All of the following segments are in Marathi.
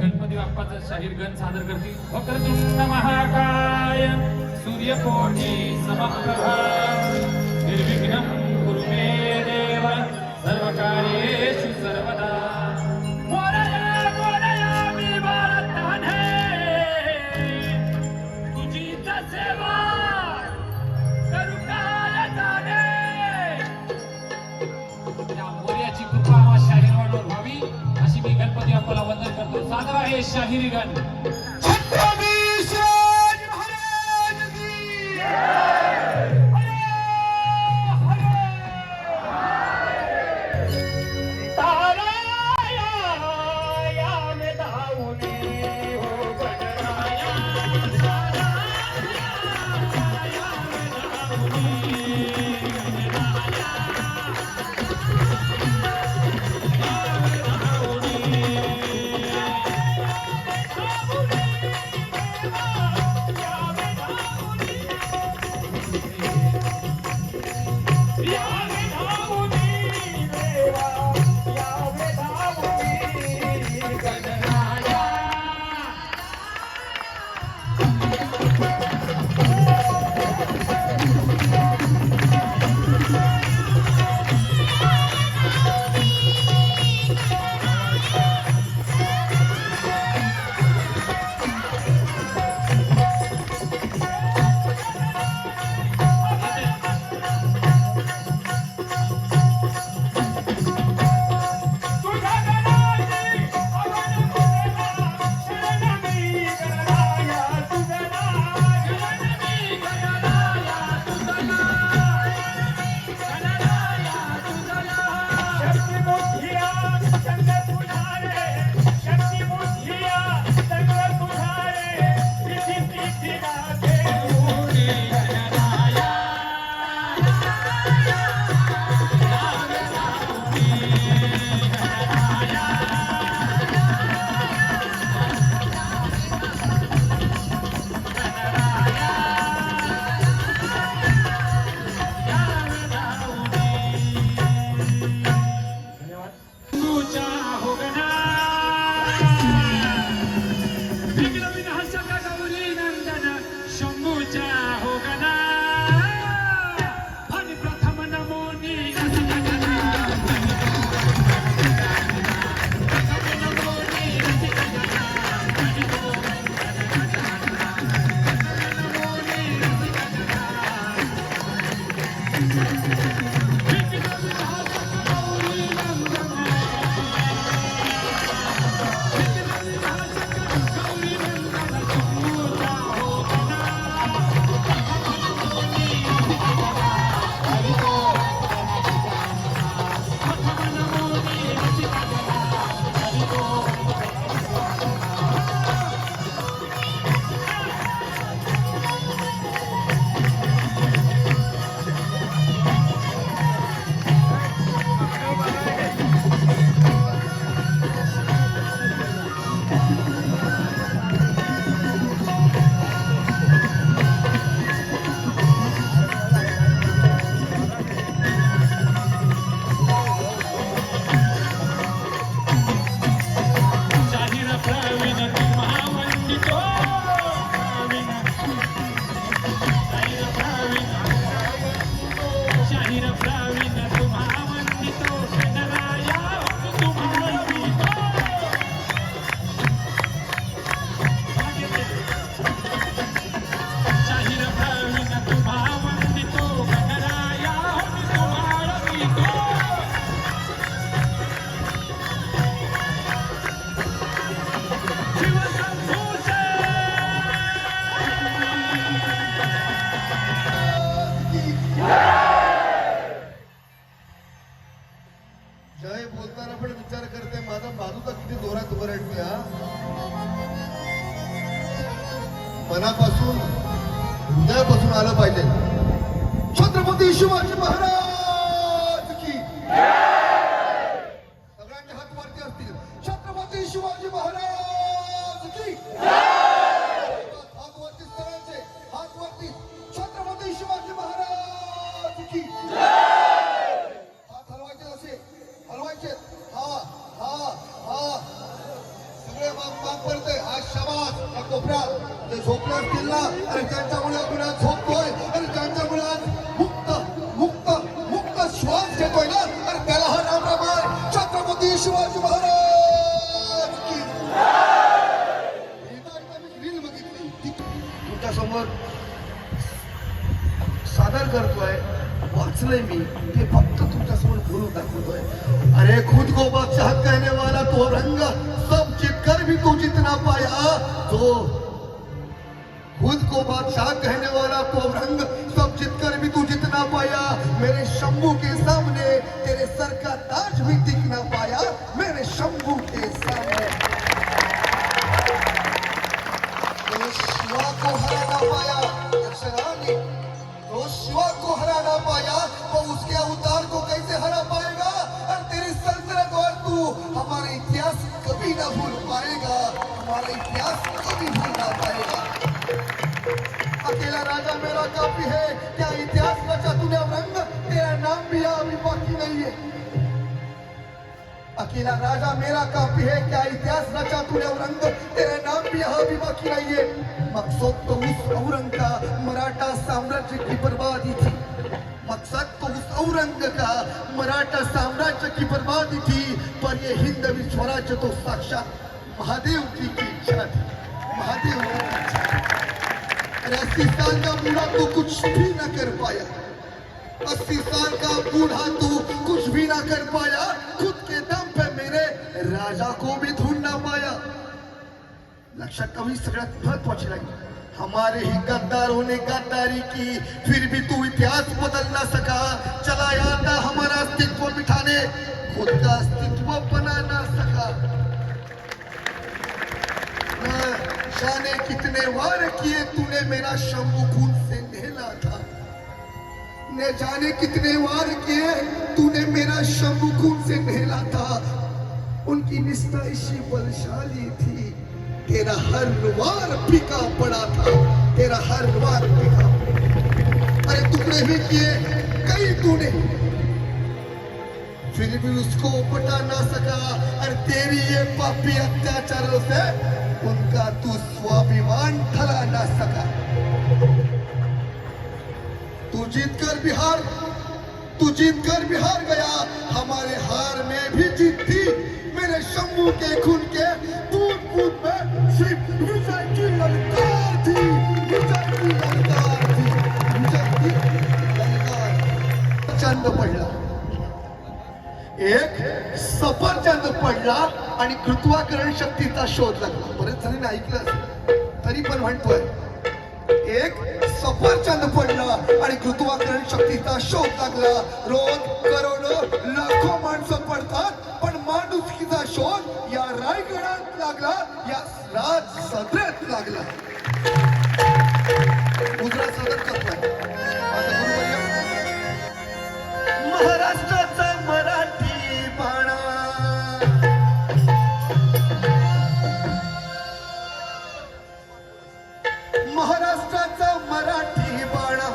गणपती बाप्पाचा शाहीर गण सादर करतील. वक्रतुंड महाकाय सूर्यकोटी समप्रभा निर्विघ्नं कुरु मे देव सर्वकार्येषु सर्वदा. मोरया मी भारताने तुझीच सेवा करू काय जाणे. त्या मोरयाची कृपा आम्हा शाहीरवांवर व्हावी अशी मी गणपती बाप्पाला वंदन करतो. सादर आहे शाहिरी गण. छत्रपती शिवाजी महाराज की Oh, जय बोलताना पण विचार करते माझा बाजूचा किती जोरात उभं राहतोय हा मनापासून हृदयापासून आलं पाहिजे. छत्रपती शिवाजी महाराज की सगळ्यांचे हात वरती असतील. छत्रपती शिवाजी महाराज की हात वरती सगळ्यांचे हात वरती. छत्रपती शिवाजी महाराज की हात हलवायचे असे हलवायचे. हा हा हा सगळे माग पडते. हा शाबास. या कोपऱ्यात ते झोपले असतील ना अरे त्यांच्यामुळे आपण आज झोपतोय आणि त्यांच्यामुळे आज मुक्त मुक्त मुक्त श्वास घेतोय ना अरे त्याला हा राम राम. छत्रपती शिवाजी महाराज की रील बघितली तुमच्या समोर सादर करतोय. वाचलंय मी ते फक्त तुमच्या समोर बोलून दाखवतोय. अरे खुद को बादशाह कहने वाला तो रंग सब जीतकर भी तू जितना पाया. तो खुद को बादशाह कहने वाला तो रंग सब जीतकर भी तू जितना पाया. मेरे शंभू के सामने तेरे सर का ताज भी दिख ना पाया. मेरे शंभू के सामने तो शिवा को हरा ना पाया. अक्षरानी तो शिवा को हरा ना पाया वो उसके अवतार को कैसे हरा पाएगा. और तेरी सल्तनत और तू हमारा इतिहास कभी ना भूल पाएगा. हमारा इतिहास कभी भूल ना पाएगा. अकेला राजा मेरा काफी है. क्या इतिहास रचा तूने रंग. तेरा नाम भी अभी बाकी नहीं है. अकेला राजा मेरा काफी है. क्या इतिहास रचा तूने रंग. तेरा नाम भी यहाँ भी बाकी नहीं है. मकसद तो उस औरंग का मराठा साम्राज्य की बर्बादी थी. मकसद तो उस औरंग का मराठा साम्राज्य की बर्बादी थी. पर ये हिंदवी स्वराज्य तो साक्षात महादेव जी की इच्छा थी. महादेव जी की इच्छा. अरे 80 साल का बूढ़ा तो कुछ भी न कर पाया. 80 साल का बूढ़ा तो कुछ भी ना कर पाया. खुद के दम पे मेरे राजा को भी ढूंढ ना पाया. लक्षात कमी सगळ्यात महत्वाची नाही. हमारे ही गद्दारों ने गद्दारी की फिर भी तू इतिहास बदल ना सका. चला आता हमारा अस्तित्व मिटाने खुद का अस्तित्व बना ना सका. जाने कितने वार किए तूने मेरा शंभू खून से नहला था. ने जाने कितने वार किए तूने मेरा शंभू खून से नहला था. उनकी निष्ठा इसी बलशाली थी. तेरा हर वार फीका पड़ा था. तेरा हर वार फीका. अरे टुकड़े भी किए कई तूने फिर भी उसको बटा ना सका. अरे तेरी ये पापी अत्याचारों से उनका तू स्वाभिमान ढला ना सका. तू जीत कर बिहार गया. हमारे हार में भी जीत थी. मेरे शंभू के खून के बूंद बूंद में सिर्फ विजय की ललकार थी. विजय की ललकार थी. विजय की ललकार. चांद पडला, एक सफरचंद पडला आणि गुरुत्वाकर्षण शक्तीचा शोध लागला. बरेच जणांनी ऐकलं असेल, तरी पण म्हणतोय. एक सफरचंद पडला आणि गुरुत्वाकर्षण शक्तीचा शोध लागला. रोज करोडो लाखो माणसं पडतात, पण माणुसकीचा शोध या रायगडात लागला, या राज सदरेत लागला. गुजरात सदर करतोय माझा गुरुवर्य. महाराष्ट्राचा मराठी बाणा, महाराष्ट्राचा मराठी बाणा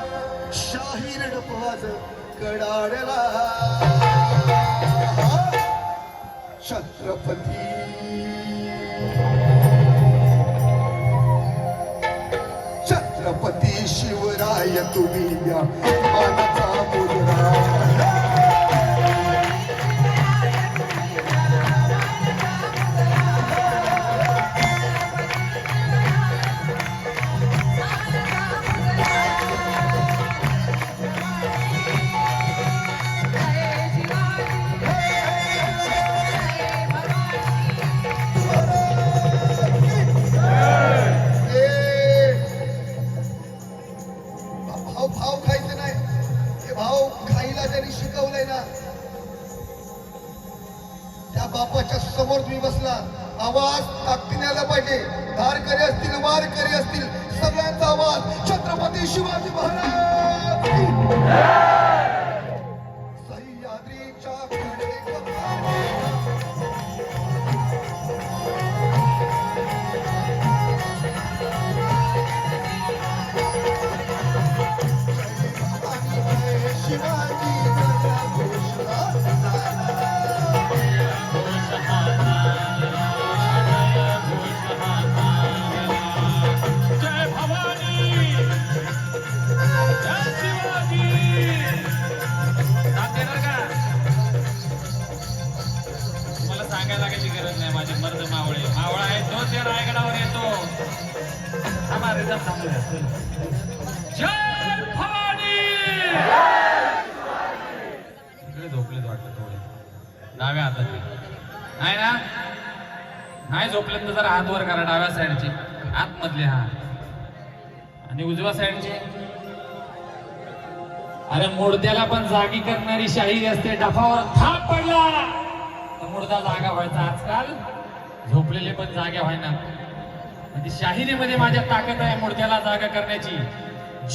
शाहीर डफवाज कडाडला. छत्रपती छत्रपती शिवराय तुम्ही या मानाचा मुजरा. भाव खायचं नाही, हे भाव खायला जरी शिकवलंय ना, त्या बापाच्या समोर तुम्ही बसला, आवाज ताकदीने आला पाहिजे. धारकरी असतील, वारकरी असतील, सगळ्यांचा आवाज छत्रपती शिवाजी महाराज की. सह्याद्रीच्या कडेकपारी शिवाजी घोषणा जय भवानी, जय शिवाजी. साथ देणार का? मला सांगायला लागायची गरज नाही. माझे मर्द मावळे मावळा आहे तोच या रायगडावर येतो. आम्हा रिझर्व थांबूया. जय भवानी. इकडे झोपलेत वाटतं थोडे डाव्या हातातले. नाही ना, नाही झोपलेत तर जरा हात वर करा. डाव्या साईडचे आतमधले हात आणि उजव्या साईडचे. अरे मुर्द्याला पण जागी करणारी शाहिरी असते. डफावर थाप पडला तर मुर्दा जागा व्हायचा. आजकाल झोपलेले पण जाग्या व्हायना. म्हणजे शाहिरीमध्ये माझ्या ताकद आहे मुर्द्याला जागा करण्याची.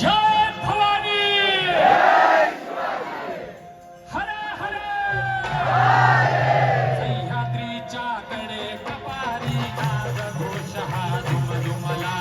जय भवानी. हर हर. सह्याद्रीच्या कडे कपारी नाद घोष हा दुमदुमला.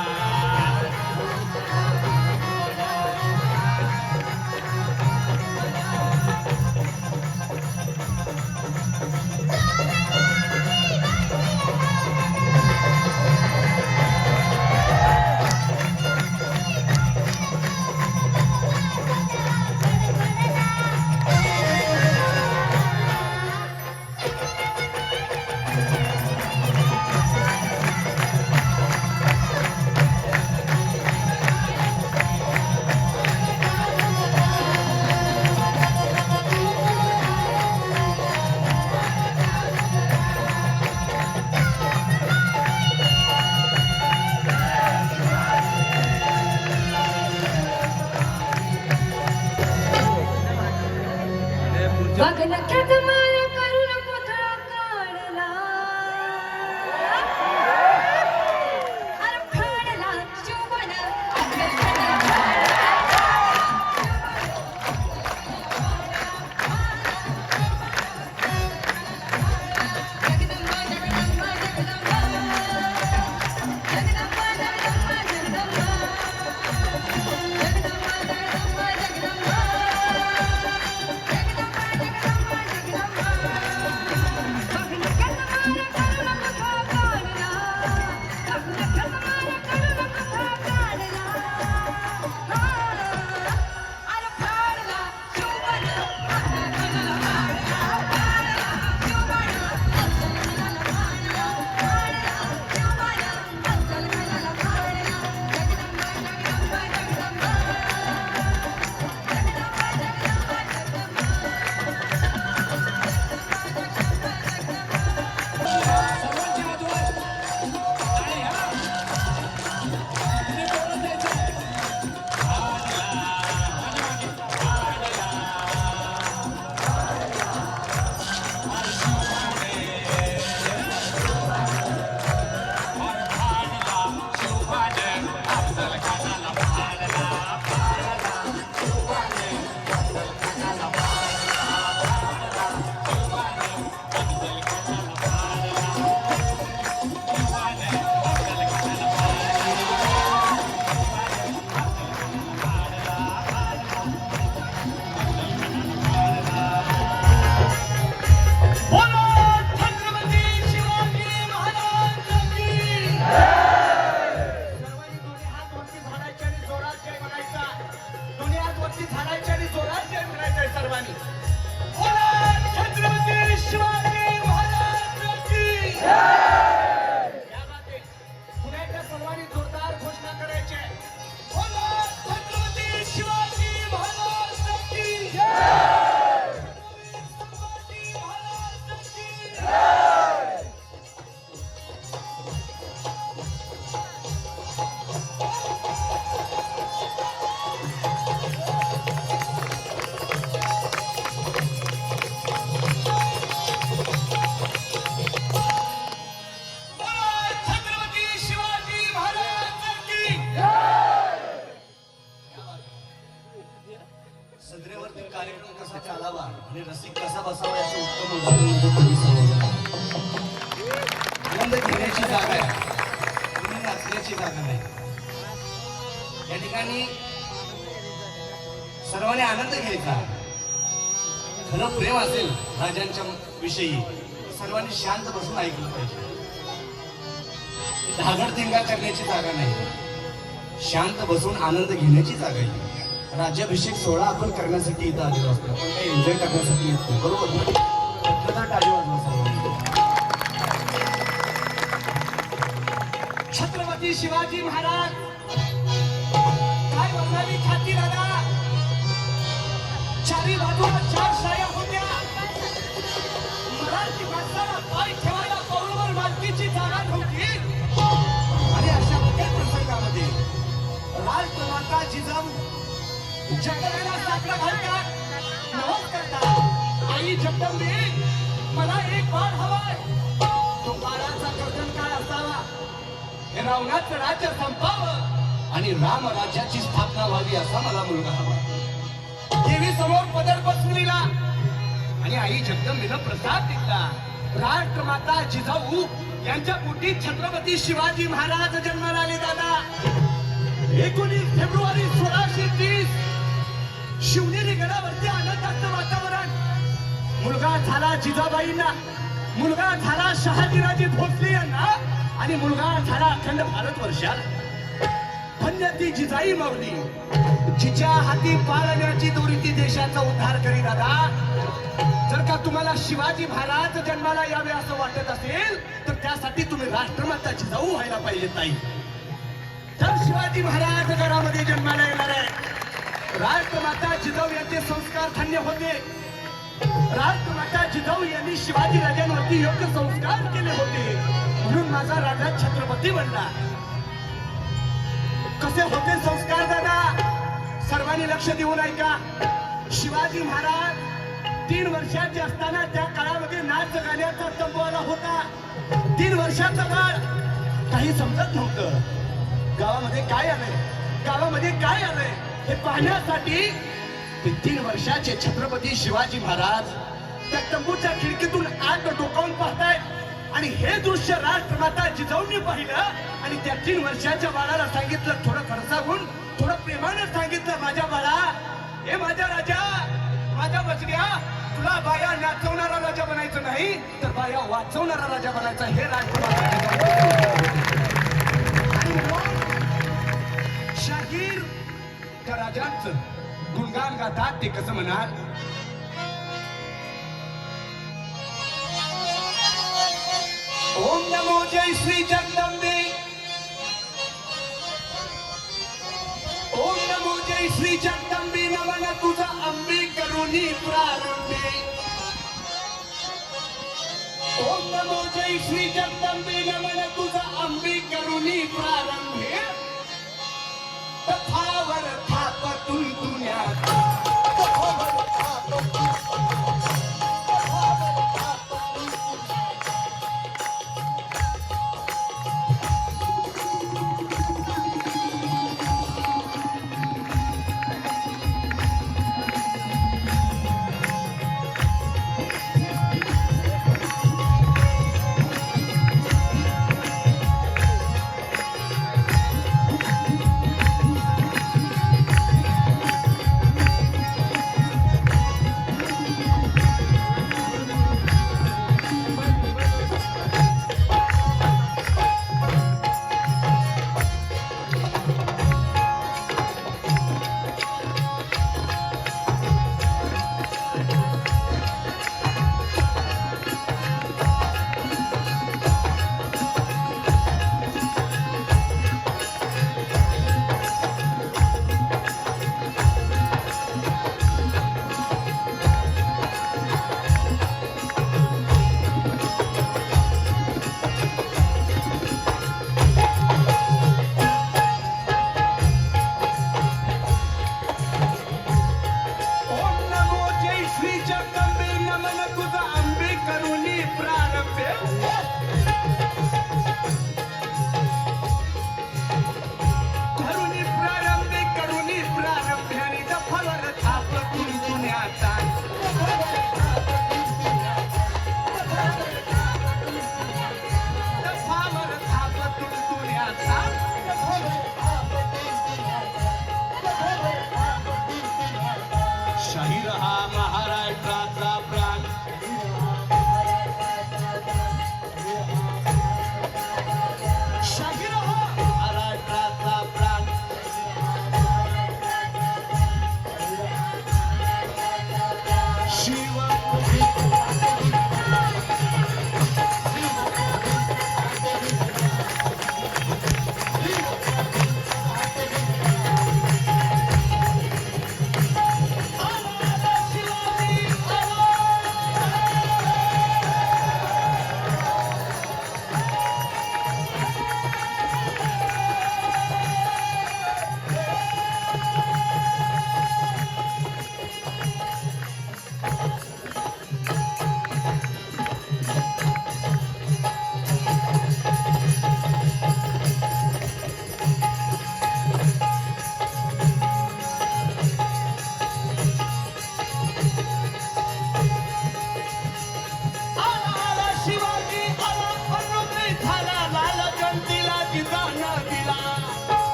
बघनक्यात मार करून पुतळा काढला. अरे फाडला चुबन. जगदंबा जगदंबा जगदंबा जगदंबा जगदंबा जगदंबा जगदंबा जगदंबा जगदंबा कसा बसावा याचं उत्तम उदाहरण म्हणजे तुम्ही सर्वजण. आनंद घेण्याची जागा आहे, तुम्ही नाचण्याची जागा नाही. या ठिकाणी सर्वांनी आनंद घ्यायचा. खरं प्रेम असेल राजांच्या विषयी तर सर्वांनी शांत बसून ऐकलं पाहिजे. धागडधिंगा करण्याची जागा नाही, शांत बसून आनंद घेण्याची जागा आहे. राज्याभिषेक सोहळा आपण करण्यासाठी इथं आलेलो असतो, आपण काही एन्जॉय करण्यासाठी येतो, बरोबर ना? तर टाळी वाजवा सर्वांनी. छत्रपती शिवाजी महाराज काय वर्णाली ख्याती दादा. चारी बाजूला 4 शाया होत्या. मराठी माणसाला पाय ठेवायला बरोबर मालकीची जागा नव्हती. आणि अशा प्रत्येक प्रसंगामध्ये राजमाता जिजाऊ जगण्याला साकडं घालतात, नवस करतात. आई जगदंबे मला एक बाळ हवाय. तो बाळाचा कर्तन काय असावा? हे रावणाचं राज्य संपावं आणि राम राज्याची स्थापना व्हावी असा मला मुलगा हवा. देवी समोर पदर बसविला आणि आई जगदंबेनं प्रसाद दिला. राष्ट्रमाता जिजाऊ यांच्या पोटी छत्रपती शिवाजी महाराज जन्माला आले. दादा 19 फेब्रुवारी 1630 शिवनेरी गडावरती आनंदाचं वातावरण. मुलगा झाला जिजाबाईंना, मुलगा झाला शहाजीराजे भोसले यांना आणि मुलगा झाला अखंड भारतवर्षाला. धन्य ती जिजाई माऊली जिच्या हाती पाळण्याची दोरी ती देशाचा उद्धार करी. दादा जर का तुम्हाला शिवाजी महाराज जन्माला यावे असं वाटत असेल तर त्यासाठी तुम्ही राष्ट्रमाता जिजाऊ व्हायला पाहिजे. ताई तर शिवाजी महाराज घरामध्ये जन्माला येणार आहे. राष्ट्रमाता जिजाऊ यांचे संस्कार धन्य होते. राष्ट्रमाता जिजाऊ यांनी शिवाजी राजांवरती योग्य संस्कार केले होते म्हणून माझा राजा छत्रपती बनला. कसे होते संस्कार दादा? सर्वांनी लक्ष देऊन ऐका. शिवाजी महाराज 3 वर्षाचे असताना त्या काळामध्ये नाच गाण्याचा तंबू होता. 3 वर्षाचा बाळ, काही समजत नव्हतं. गावामध्ये काय आलंय, गावामध्ये काय आलंय हे पाहण्यासाठी ते 3 वर्षाचे छत्रपती शिवाजी महाराज त्या तंबूच्या खिडकीतून आत डोकावून पाहतायत आणि हे दृश्य राष्ट्रमाता जिजाऊंनी पाहिलं आणि त्या 3 वर्षाच्या बाळाला सांगितलं, थोडं खर्चावून थोडं प्रेमानं सांगितलं, माझ्या बाळा, हे माझ्या राजा, माझ्या बचड्या, तुला बाया नाचवणारा राजा बनायचं नाही तर बाया वाचवणारा राजा बनायचा. हे राष्ट्रमाता शाहीर त्या राजांचं गुणगान गातात. ते कसं म्हणाल? ओम नमो जय श्री जगदंबे, ओम नमो जय श्री जगदंबे, नमन तुझा अंबे करुणी प्रारंभे. ओम नमो जय श्री जगदंबे, नमन तुझा अंबे करुणी प्रारंभे. तथावर थापतून दुनियात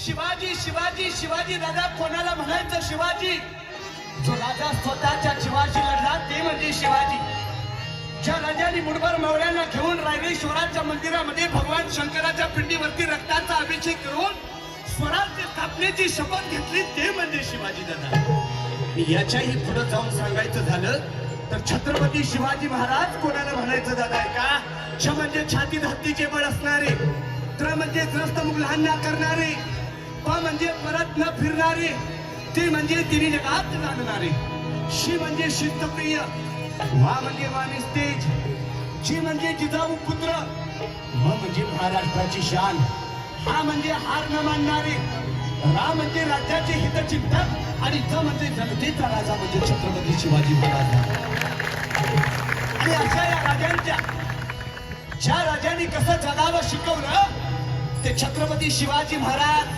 शिवाजी शिवाजी शिवाजी दादा कोणाला म्हणायचं शिवाजी? जो राजा स्वतःच्या जीवाशी लढला ते म्हणजे शिवाजी. ज्या राजाने मुठभर मावळ्यांना घेऊन रायरेश्वराच्या मंदिरामध्ये भगवान शंकराच्या पिंडीवरती रक्ताचा अभिषेक करून स्वराज्य स्थापनेची शपथ घेतली ते म्हणजे शिवाजी दादा. याच्याही पुढे जाऊन सांगायचं झालं तर छत्रपती शिवाजी महाराज कोणाला म्हणायचं दादा आहे का? छ म्हणजे छाती धातीचे बळ असणारे, त्र म्हणजे त्रस्त मुघलांना करणारे, प म्हणजे परत न फिरणारे, ते म्हणजे तिन्ही जगात जाणणारे, शी म्हणजे शिस्तप्रिय, वा म्हणजे वानिस्तेज, जी म्हणजे जिजाऊ पुत्र, म म्हणजे महाराष्ट्राची शान, हा म्हणजे हार न मानणारे, रा म्हणजे राज्याचे हितचिंतक आणि ज म्हणजे जनतेचा राजा म्हणजे छत्रपती शिवाजी महाराज. आणि अशा या राजांच्या ज्या राजांनी कसं जगावं शिकवलं ते छत्रपती शिवाजी महाराज.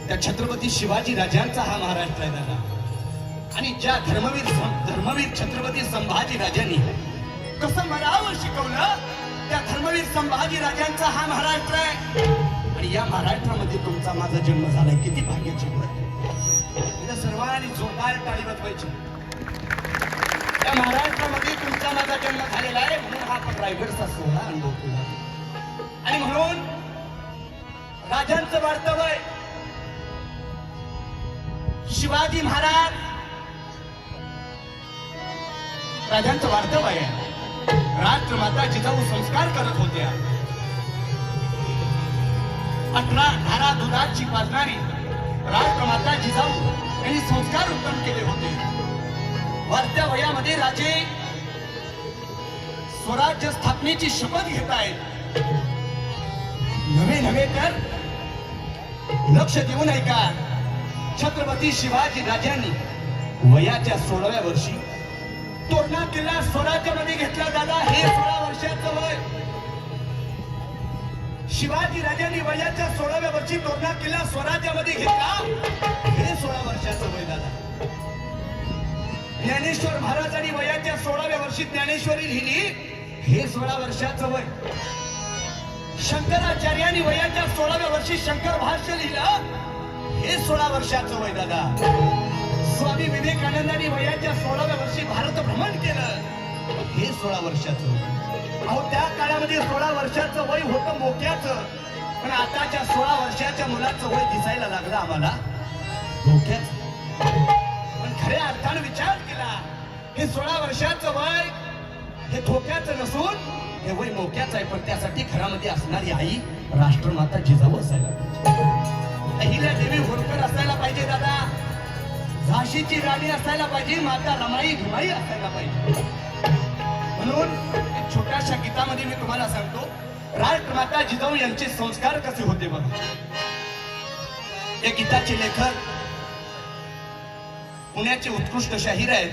त्या छत्रपती शिवाजी राजांचा हा महाराष्ट्र आहे दादा. आणि ज्या धर्मवीर छत्रपती संभाजी राजांनी कसं मरावं शिकवलं त्या धर्मवीर संभाजी राजांचा हा महाराष्ट्र आहे. आणि या महाराष्ट्रामध्ये तुमचा माझा जन्म झालाय, किती भाग्याची गोष्ट. सर्वांनी जोरदार टाळी वाजवायची. त्या महाराष्ट्रामध्ये तुमचा माझा जन्म झालेला आहे म्हणून हा आपण रायगडचा सोहळा अनुभवतो. आणि म्हणून राजांचं वार्तव्य आहे. शिवाजी महाराज राजांचं वार्तव्य आहे. राष्ट्रमाता जिजाऊ संस्कार करत होत्या. 18 धारा दुधाची पाजणारी राष्ट्रमाता जिजाऊ यांनी संस्कार उत्तम केले होते. वाढत्या वयामध्ये राजे स्वराज्य स्थापनेची शपथ घेत आहेत. नवे तर लक्ष देऊन ऐका. छत्रपती शिवाजी राजांनी वयाच्या 16व्या वर्षी तोरणा किल्ला स्वराज्यामध्ये घेतला दादा. हे 16 वर्षाचं वय. शिवाजी राजांनी वयाच्या 16व्या वर्षी तोरणा किल्ला स्वराज्यामध्ये घेतला. हे 16 वर्षाचं वय दादा. ज्ञानेश्वर महाराजांनी वयाच्या 16व्या वर्षी ज्ञानेश्वरी लिहिली. हे 16 वर्षाचं वय. शंकराचार्यांनी वयाच्या 16व्या वर्षी शंकर भाष्य लिहिलं. हे 16 वर्षाचं वय दादा. स्वामी विवेकानंदांनी वयाच्या 16व्या वर्षी भारत भ्रमण केलं. हे 16 वर्षाचं वय. अहो त्या काळामध्ये 16 वर्षाचं वय होतं मोक्याचं. पण आताच्या 16 वर्षाच्या मुलाचं वय दिसायला लागलं आम्हाला धोक्याचं. पण खऱ्या अर्थानं विचार केला हे 16 वर्षाचं वय हे धोक्याचं नसून हे वय मोक्याचं आहे. पण त्यासाठी घरामध्ये असणारी आई राष्ट्रमाता जिजाऊ असायला पाहिजे. अहिल्या देवी होळकर असायला पाहिजे दादा. झाशीची राणी असायला पाहिजे. माता रमाई भीमाई असायला पाहिजे. म्हणून एक छोट्याशा गीतामध्ये मी तुम्हाला सांगतो राष्ट्रमाता जिजाऊ यांचे संस्कार कसे होते बघा. या गीताचे लेखक पुण्याचे उत्कृष्ट शाहीर आहेत.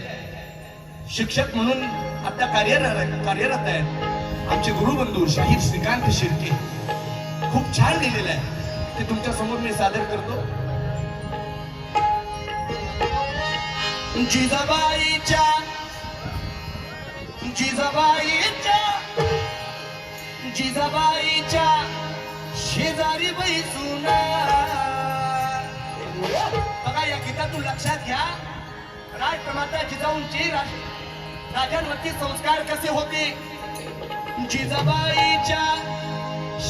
शिक्षक म्हणून आता कार्यरत आहेत. आमचे गुरुबंधू शाहीर श्रीकांत शिर्के. खूप छान लिहिलेलं आहे. ते तुमच्या समोर मी सादर करतो. जिजाबाईच्या शेजारी बैसून बघा या गीतातून लक्षात घ्या राष्ट्रमाता जिजाऊंचे राजांवरती संस्कार कसे होते. जिजाबाईच्या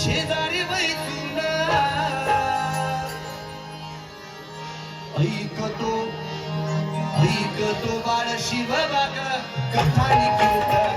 शेजारी बैसून ऐकतो बाळ शिवबाग कथानी कीर्तन.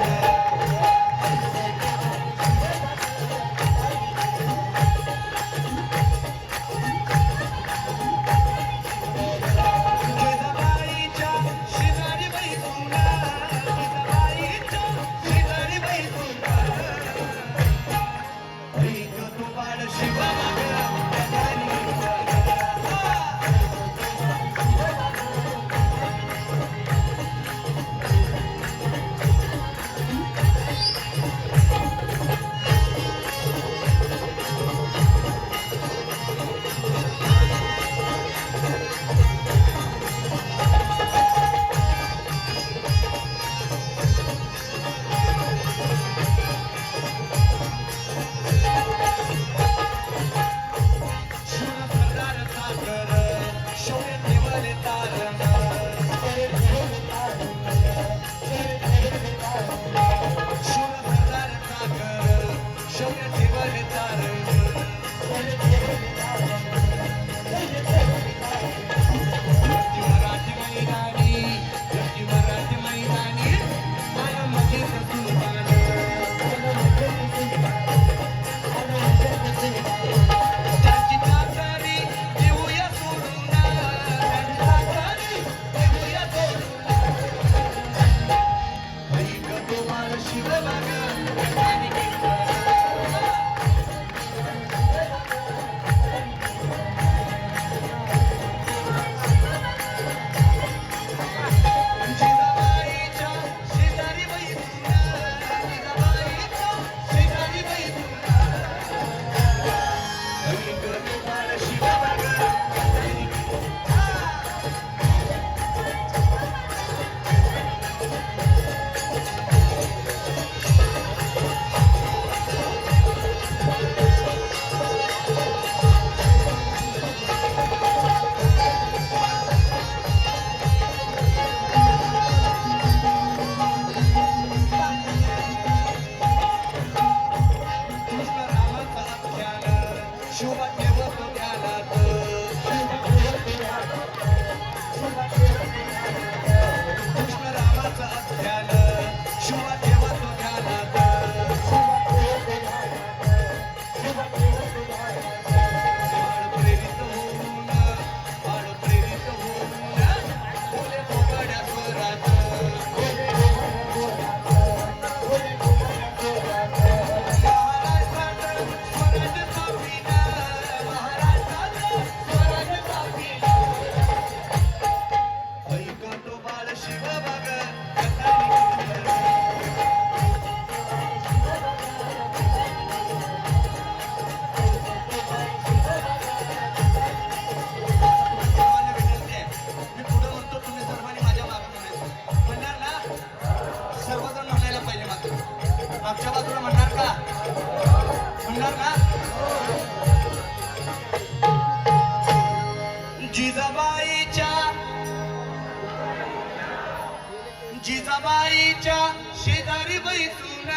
जिजाबाईच्या शेजारी बैसून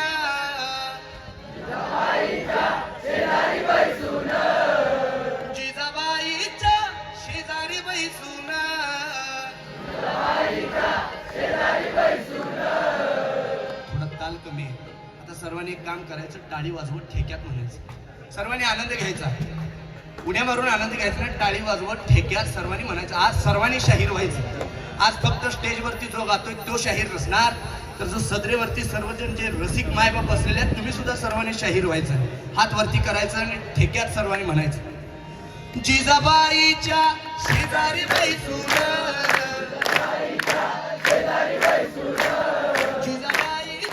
जिजाबाईच्या शेजारी बैसून थोडा ताल कमी आहे. आता सर्वांनी एक काम करायचं, टाळी वाजवत ठेक्यात म्हणायचं. सर्वांनी आनंद घ्यायचा, उड्या मारून आनंद घ्यायचा ना. टाळी वाजवत ठेक्यात सर्वांनी म्हणायचं. आज सर्वांनी शाहीर व्हायचं. आज फक्त स्टेजवरती जो गातोय तो शाहीर नसणार, तर जो सदरेवरती सर्वजण जे रसिक मायबाप बसलेले आहेत, तुम्ही सुद्धा सर्वांनी शाहीर व्हायचं. हात वरती करायचं आणि ठेक्यात सर्वांनी म्हणायचं, जिजाबाईच्या शेजारी बैसून जिजाबाईच्या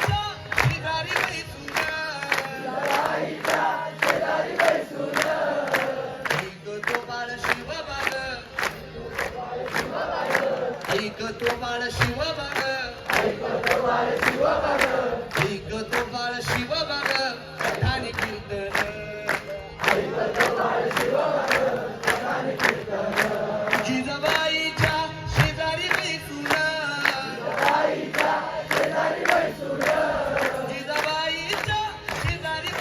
शेजारी बैसून ऐक तो बाळ शिवबाग, ऐक तो बाळ शिवबाग, ऐक तो बाळ शिवबाग, पठाणी कीर्तन जिजाबाईच्या शेजारी बैसून जिजाबाईच्या शेजारी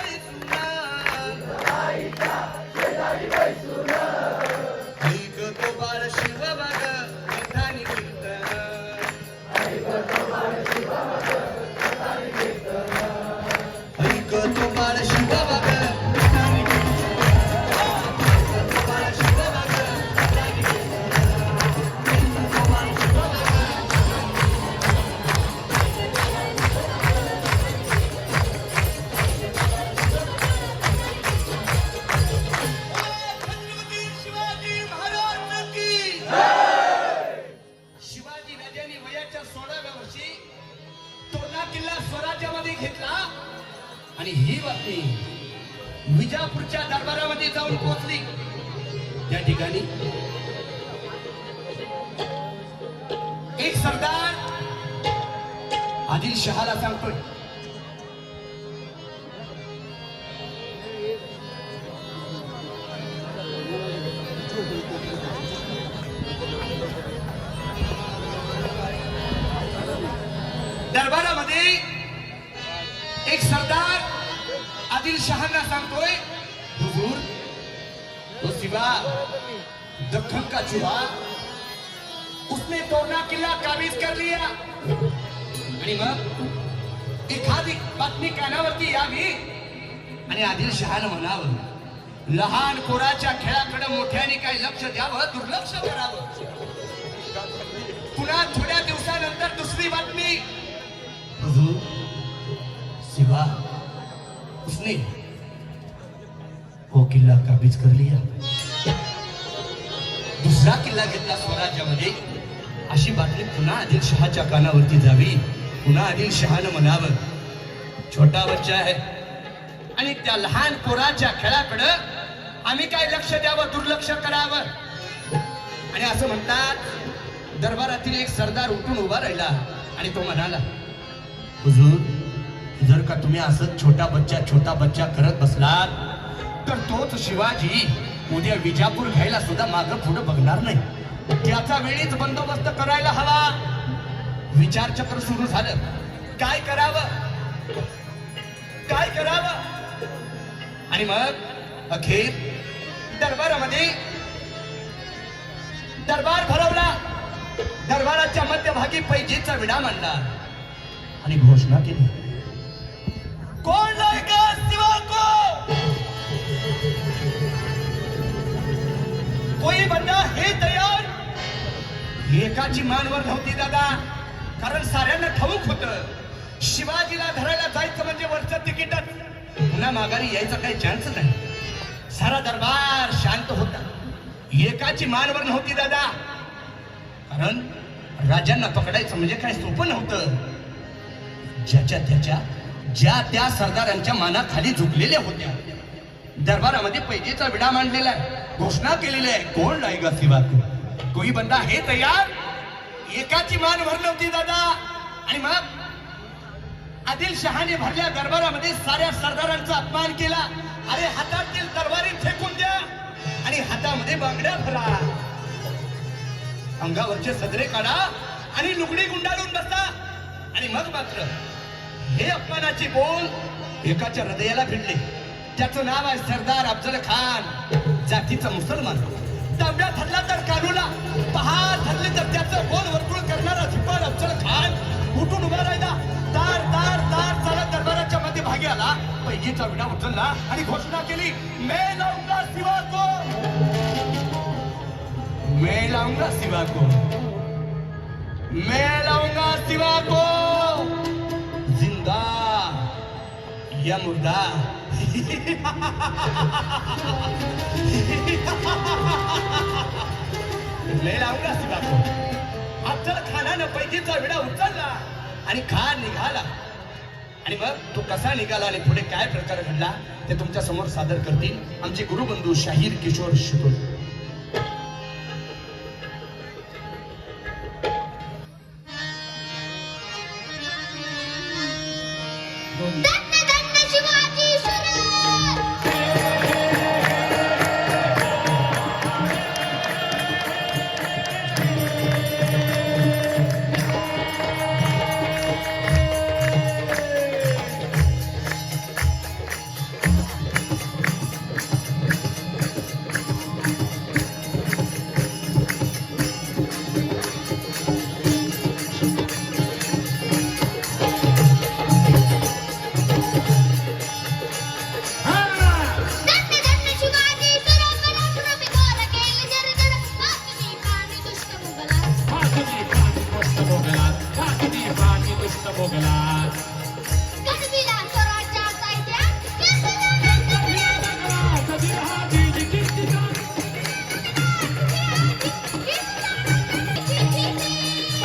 बैसून ऐक तो बाळ शिवबाग, पठाणी कीर्तन ऐक तो बाळ शिवबाग, पठाणी कीर्तन शिवाजी महाराज की शिवाजी राजांनी वयाच्या 16व्या वर्षी तोरणा किल्ला स्वराज्यामध्ये घेतला आणि ही बातमी विजापूरच्या दरबारामध्ये जाऊन पोहोचली. त्या ठिकाणी एक सरदार आदिलशहाला सांगतोय, दरबारामध्ये एक सरदार आदिलशहांना सांगतोय, हुजूर वो सिवा दक्खन का चूहा उसने तोरणा किल्ला काबीज कर लिया. आणि मग एखादी बातमी कानावरती यावी आणि आदिलशहानं म्हणावं, लहान पोराच्या खेळाकडे मोठ्याने काही लक्ष द्यावं, दुर्लक्ष करावं. पुन्हा थोड्या दिवसानंतर दुसरी बातमी, हुजूर सिवा उसने वो किल्ला काबीज कर लिया. दुसरा किल्ला घेतला स्वराज्यामध्ये. अशी बातमी पुन्हा आदिलशहाच्या कानावरती जावी. पुन्हा आदिलशहानं म्हणावं, छोटा बच्चा आहे आणि त्या लहान पोराच्या खेळाकडं आम्ही काय लक्ष द्यावं, दुर्लक्ष करावं. आणि असं म्हणतात दरबारातील एक सरदार उठून उभा राहिला आणि तो म्हणाला, हुजूर जर का तुम्ही असं छोटा बच्चा करत बसलात तर तोच शिवाजी उद्या विजापूर घ्यायला सुद्धा मागं पुढं बघणार नाही. त्याचा वेळीच बंदोबस्त करायला हवा. विचारचक्र सुरू झालं, काय करावं. आणि मग अखेर दरबारामध्ये दरबार भरवला. दरबाराच्या मध्यभागी पैजेचा विडा मांडला आणि घोषणा केली, कोण लायका सिवा को कोई बंदा हे तयार. एकाची मानवर नव्हती दादा, कारण साऱ्यांना ठाऊक होतं शिवाजीला धरायला जायचं म्हणजे वरचं तिकीटच, पुन्हा माघारी यायचा काही चान्स नाही. सारा दरबार शांत होता. एकाची मानवर नव्हती दादा, कारण राजांना पकडायचं म्हणजे काय सोपं नव्हतं. ज्या त्या सरदारांच्या मानाखाली झुकलेल्या होत्या. दरबारामध्ये पैजेचा विडा मांडलेला आहे, घोषणा केलेली आहे, कोण लायगा सिवा को कोई बंदा हे तयार. एकाची मान भर नव्हती दादा. आणि मग आदिलशहाने भरल्या दरबारामध्ये साऱ्या सरदारांचा अपमान केला. अरे हातातील तलवारी फेकून द्या आणि हातामध्ये बांगड्या भरा, अंगावरचे सदरे काढा आणि लुगडी गुंडाळून बसा. मग मात्र हे अपमानाचे बोल एकाच्या हृदयाला भिडले. त्याचं नाव आहे सरदार अफजल खान, जातीचा मुसलमान. तांब्या धरला तर कानूला, पहा धरले तर त्याचं गोल वर्तुळ करणारा धिप्पाड अफजल खान उठून उभा राहिला. दार दार दार चालत दरबाराच्या मध्ये भागी आला, पैगीचा विडा उचलला आणि घोषणा केली, मैं लाऊंगा सिवा को, मैं लाऊंगा सिवा को, मैं लाऊंगा सिवा को, जिंदा या मुर्दा. मैं लाऊंगा सिवा को. अफजल खानानं पैकीचा विडा उचलला आणि खान निघाला. आणि मग तो कसा निघाला आणि पुढे काय प्रकार घडला ते तुमच्या समोर सादर करतील आमचे गुरुबंधू शाहीर किशोर शितोळे. धन्य धन्य शिवाजी सुरे. धन्य धन्य शिवाजी सुरे. पराक्रमी घोर केले जर्जर. वासनी पाणी दुष्ट मुघलात. वासनी पाणी दुष्ट मोगलात, वासनी पाणी दुष्ट मोगलात. गडविला स्वराज्या साहित्यात. कीर्तिमान गडविला. कधी हा बीज कीर्तिमान.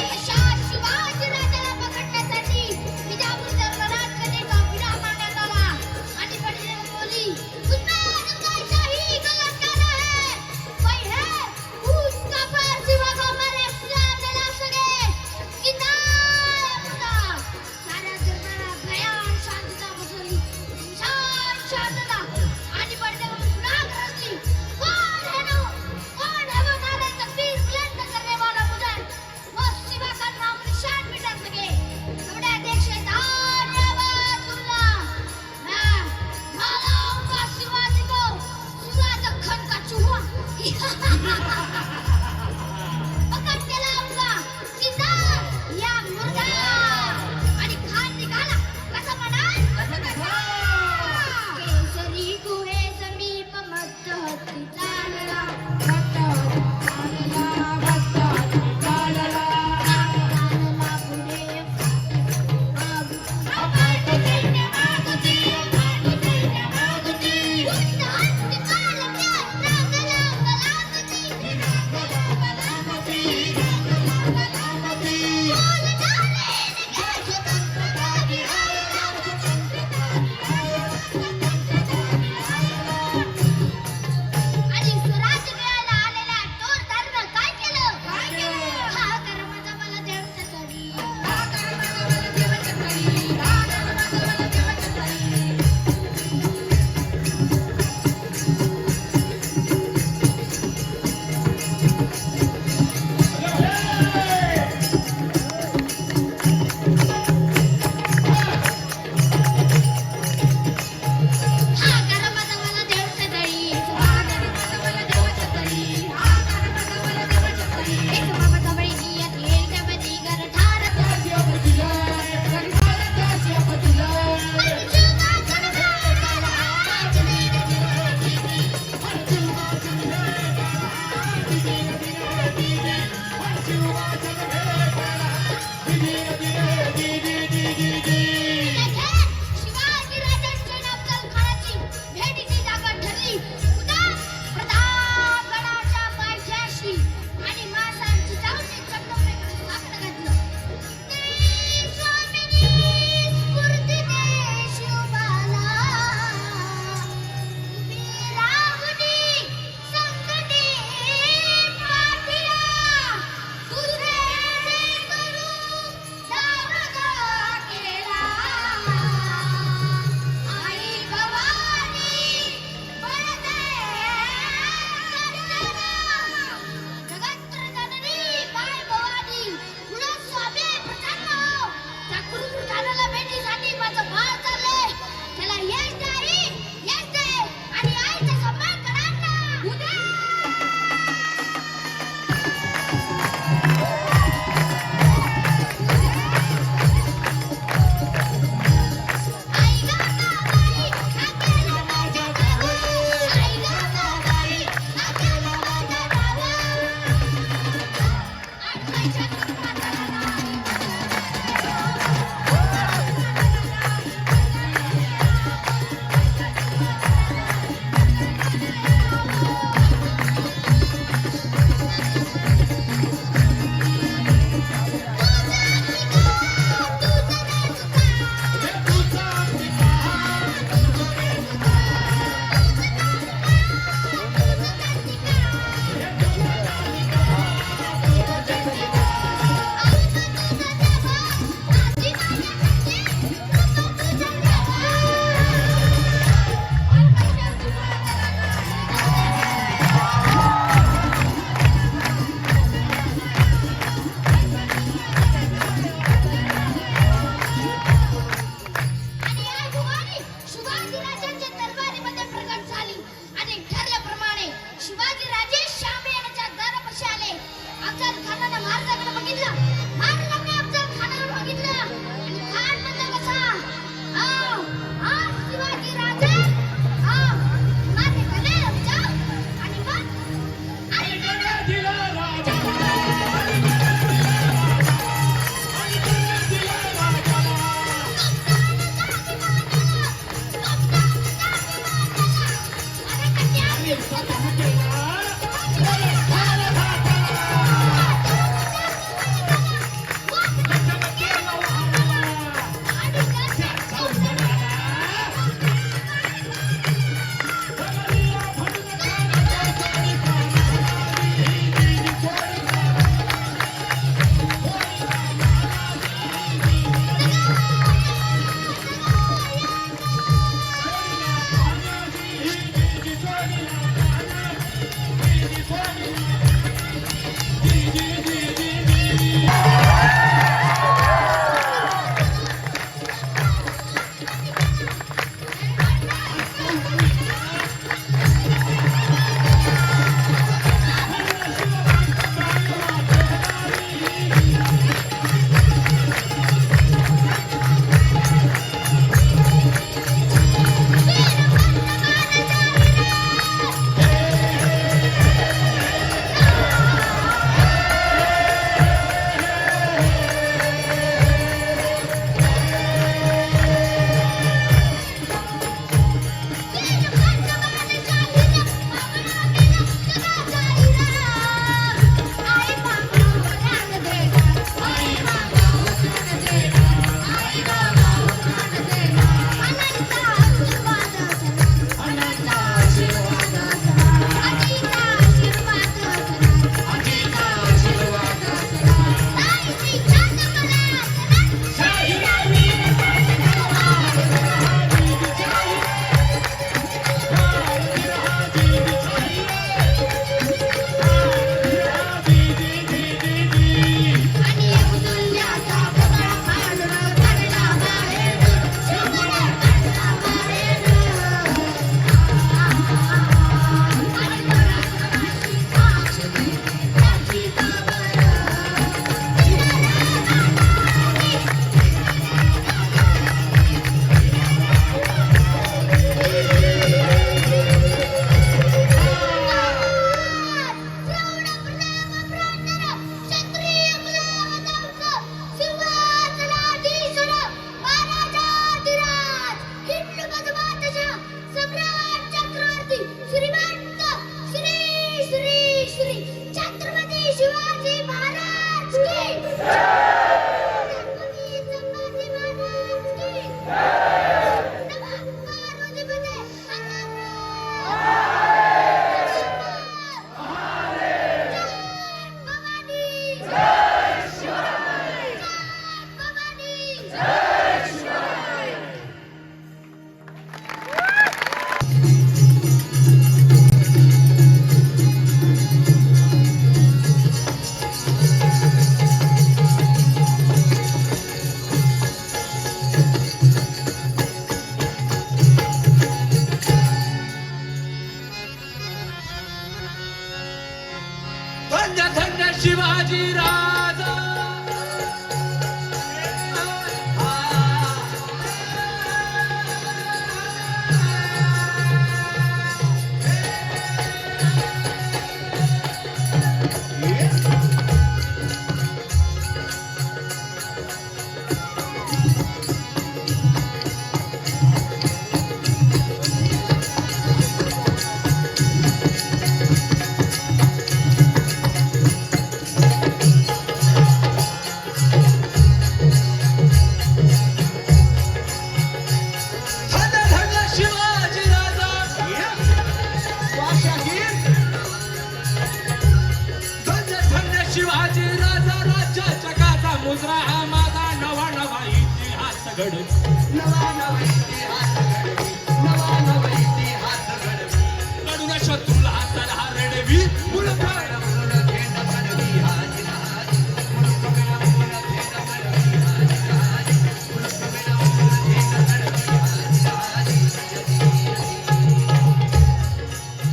अशा शिवाजी राजाला पकडण्यासाठी विजापूर दरबारात कलेचा विडा मारण्यात आला आणि पडले बोली, उसमें शाही गलत कर रहा है. भाई है उसका पैर सिवा को हमारे इस्लाम में ला सके. जिंदा है मुर्दा. सारा दरबार घडवी नवा नवा इतिहास घडवी नवा नवा इतिहास घडवी कडून शत्रूला हाताला रडवी मुलुख थेट घडवी हाजी हाजी मुलुख थेट घडवी हाजी हाजी मुलुख थेट घडवी हाजी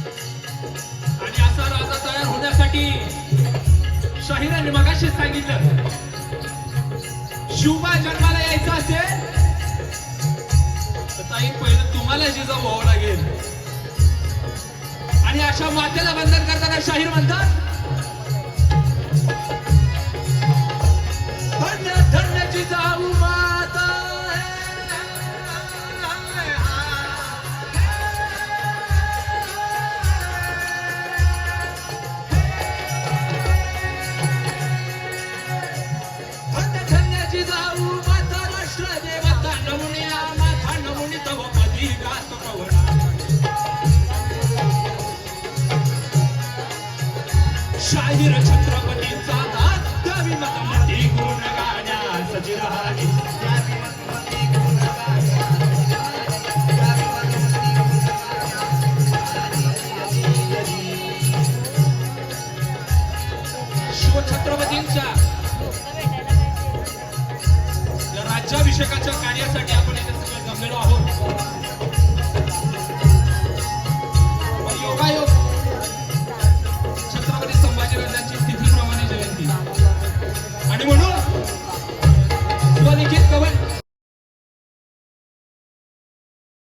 आणि असा राजा तयार होण्यासाठी शाहिरांनी मगाशी सांगितलं शिवबा जन्माला यायचं असेल तर ताई पहिलं तुम्हाला जिजाऊ व्हावं लागेल आणि अशा मातेला बंधन करताना शाहीर म्हणतात धन्य धन्य जिजाऊ माता धन्य धन्य जिजाऊ माता राष्ट्र देवता नमुनी माता नमुनी तव पदी गात पवना शाहीर छत्रपतींचा दात द्यावी मतमती गुण गाण्या सजिराजी द्यावी मतमती गुण गाण्या द्यावी मतमती गुण गाण्या शिवछत्रपतींच्या राज्याभिषेकाच्या कार्यासाठी आपण इथे सगळे जमलेलो आहोत